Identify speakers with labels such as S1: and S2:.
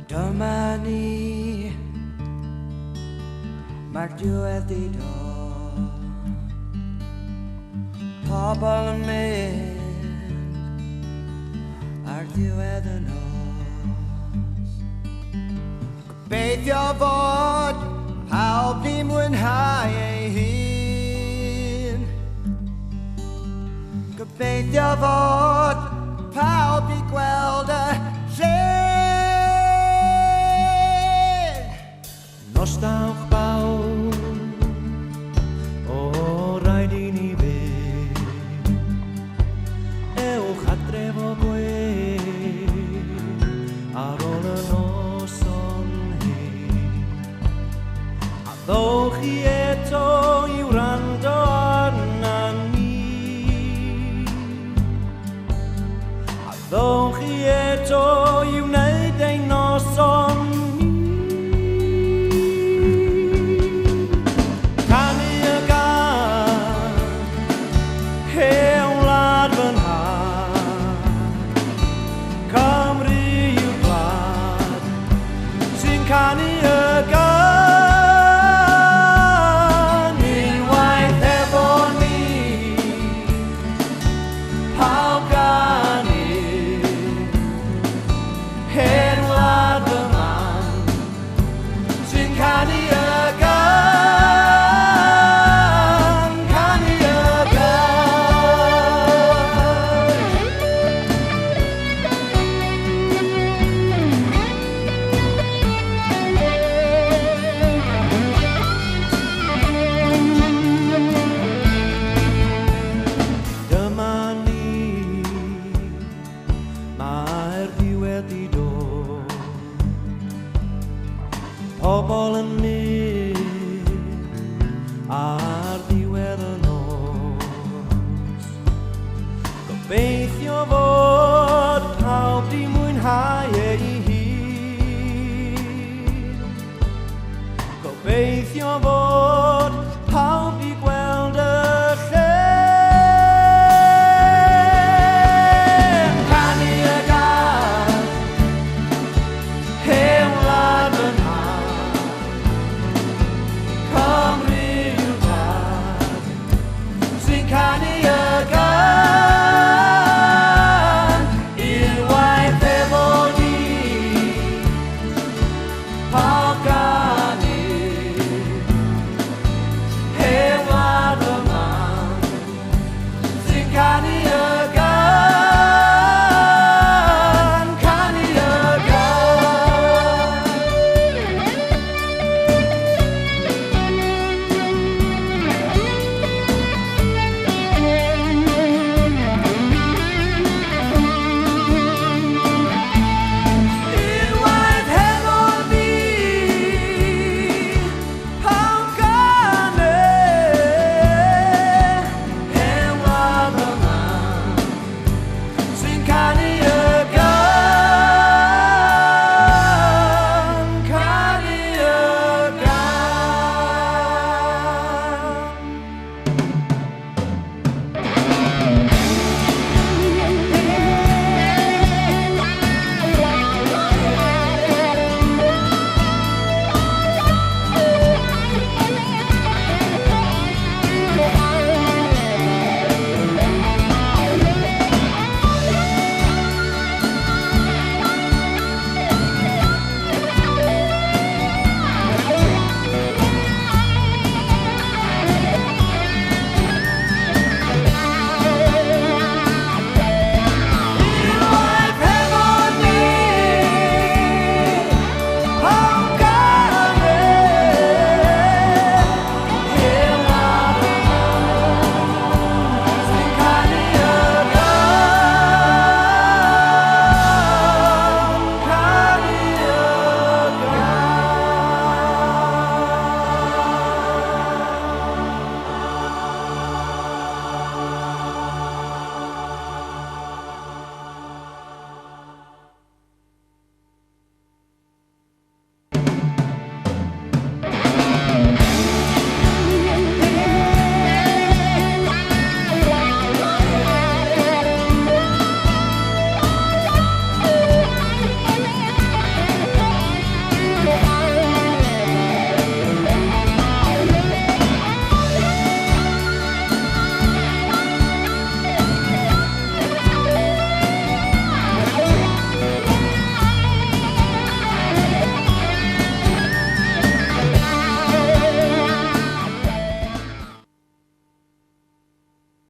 S1: Domani maakt u het die door Pobl yn mynd ar diwedd y nos Gobeithio fod pawb di mwynhau ei hun Gobeithio fod pawb di gweld y lle Nos dawch bawb o rhaid I ni fynd Ewch adref o gwe ar ôl y noson hyn A ddowch I eto I wrando arna ni A ddowch I eto I wneud ein noson Canu y gan unwaith efo ni Pawb ganu Hen wlad fy man Sy'n canu y gan Canu y Pobl yn mynd ar ddiwedd y nos Gobeithio fod pawb di mwynhau ei hun Gobeithio fod